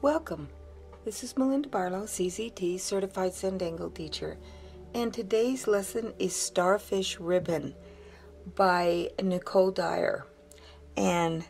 Welcome. This is Melinda Barlow, CCT, Certified Tangle Teacher, and today's lesson is Starfish Ribbon by Nicole Dreyer, and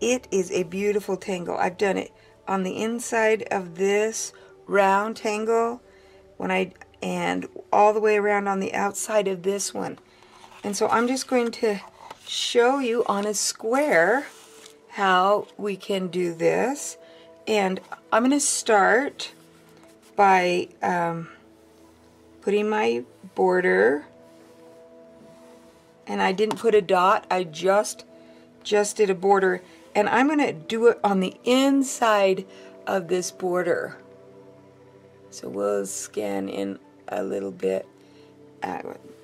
it is a beautiful tangle. I've done it on the inside of this round tangle and all the way around on the outside of this one. And so I'm just going to show you on a square how we can do this. And I'm going to start by putting my border, and I didn't put a dot, I just did a border, and I'm going to do it on the inside of this border. So we'll scan in a little bit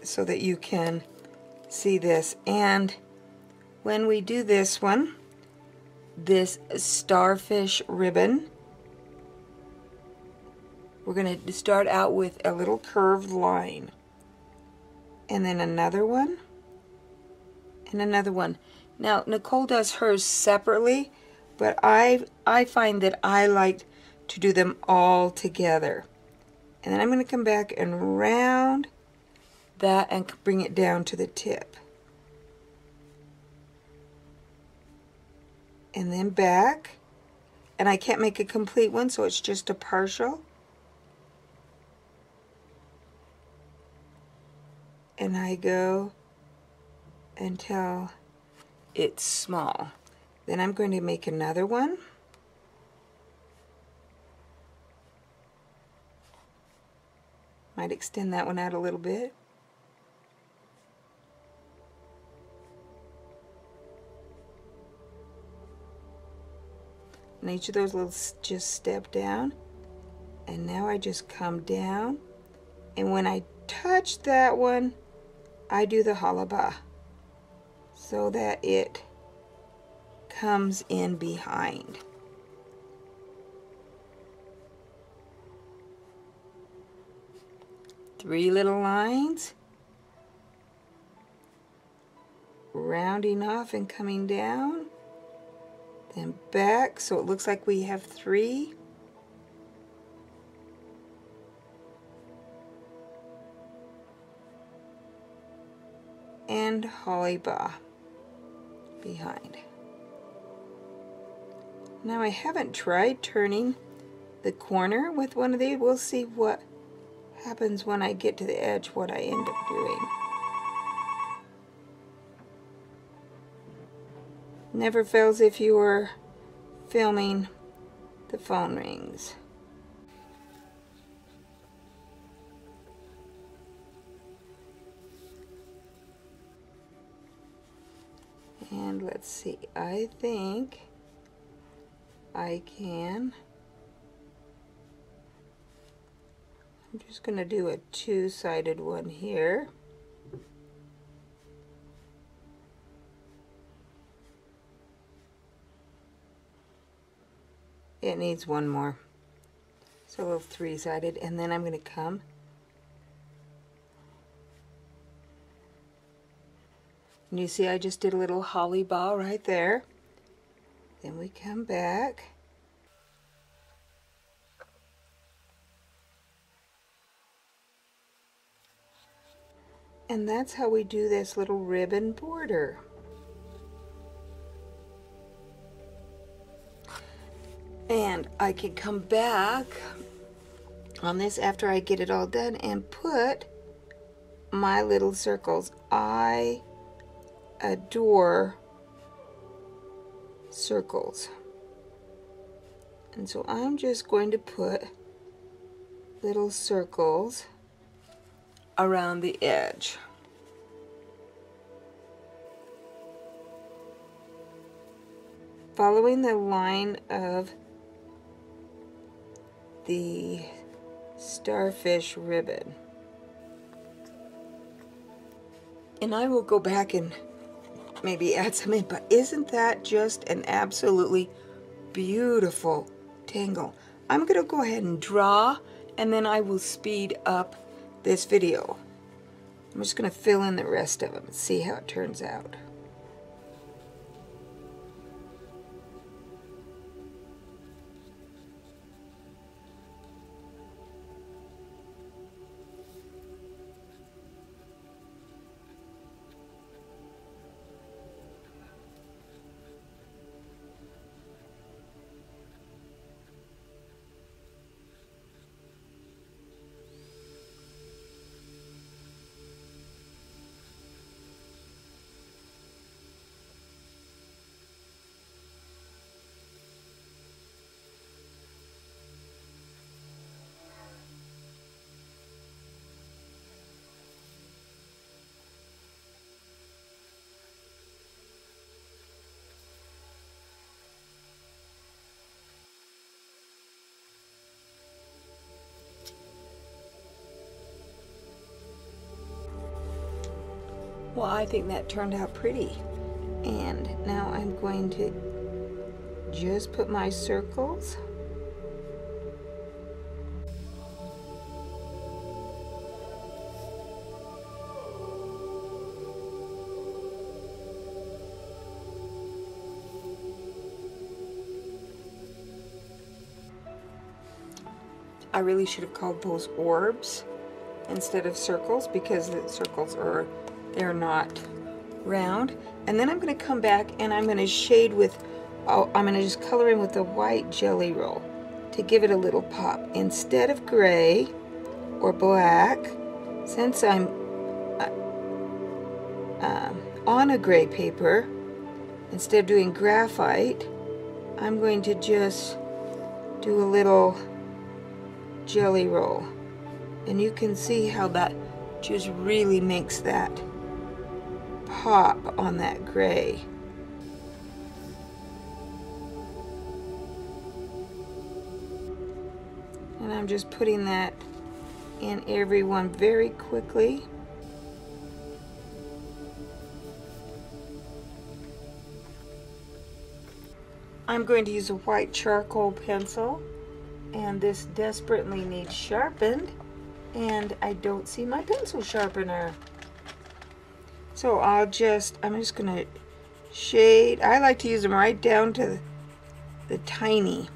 so that you can see this. And when we do this one, this starfish ribbon, we're going to start out with a little curved line, and then another one, and another one. Now Nicole does hers separately, but I find that I like to do them all together. And then I'm going to come back and round that and bring it down to the tip. And then back, and I can't make a complete one, so it's just a partial. And I go until it's small. Then I'm going to make another one. Might extend that one out a little bit. And each of those little just step down, and now I just come down, and when I touch that one, I do the halaba so that it comes in behind. Three little lines, rounding off and coming down, then back, so it looks like we have three. And halaba behind. Now I haven't tried turning the corner with one of these. We'll see what happens when I get to the edge, what I end up doing. Never fails if you were filming, the phone rings. And let's see, I think I can. I'm just going to do a two-sided one here. It needs one more. So a little three-sided, and then I'm going to come and you see I just did a little halaba right there. Then we come back. And that's how we do this little ribbon border. And I can come back on this after I get it all done and put my little circles. I adore circles. And so I'm just going to put little circles around the edge. Following the line of the starfish ribbon. And I will go back and maybe add some in, but isn't that just an absolutely beautiful tangle? I'm going to go ahead and draw, and then I will speed up this video. I'm just going to fill in the rest of them and see how it turns out. Well, I think that turned out pretty. And now I'm going to just put my circles. I really should have called those orbs instead of circles, because the circles they're not round. And then I'm going to come back and I'm going to shade with, I'm going to just color in with the white jelly roll to give it a little pop. Instead of gray or black, since I'm on a gray paper, instead of doing graphite, I'm going to just do a little jelly roll. And you can see how that just really makes that pop on that gray. And I'm just putting that in every one very quickly. I'm going to use a white charcoal pencil, and this desperately needs sharpened, and I don't see my pencil sharpener. So I'm just gonna shade. I like to use them right down to the tiny.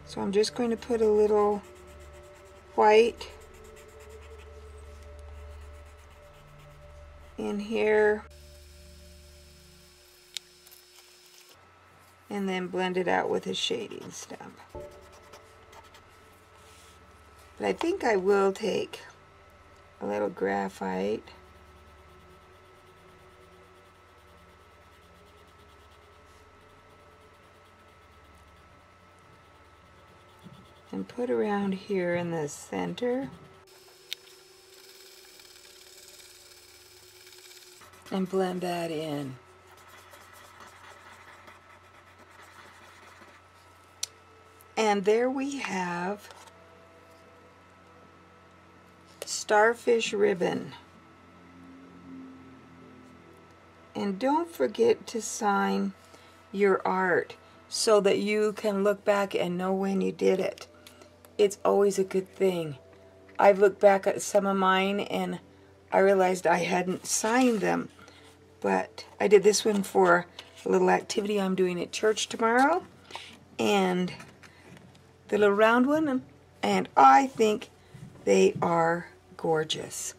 So I'm just going to put a little white in here, and then blend it out with a shading stump. But I think I will take a little graphite and put around here in the center and blend that in. And there we have Starfish Ribbon. And don't forget to sign your art so that you can look back and know when you did it. It's always a good thing. I've looked back at some of mine and I realized I hadn't signed them, but I did this one for a little activity I'm doing at church tomorrow, and the little round one, and I think they are gorgeous.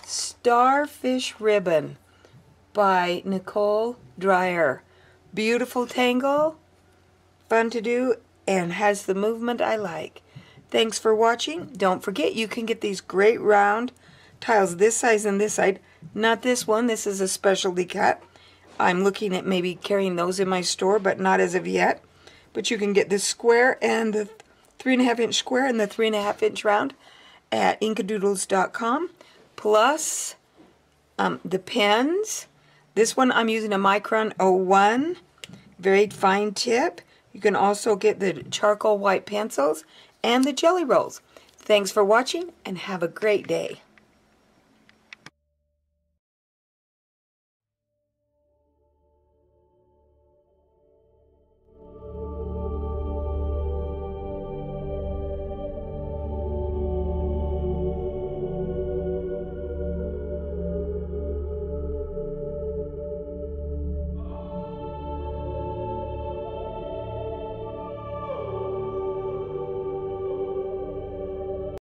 Starfish Ribbon by Nicole Dreyer. Beautiful tangle, fun to do, and has the movement I like. Thanks for watching. Don't forget you can get these great round tiles this size and this side. Not this one. This is a specialty cut. I'm looking at maybe carrying those in my store, but not as of yet. But you can get this square and the 3.5 inch square and the 3.5 inch round at inkadoodles.com. Plus the pens. This one I'm using a Micron 01, very fine tip. You can also get the charcoal white pencils and the jelly rolls. Thanks for watching and have a great day.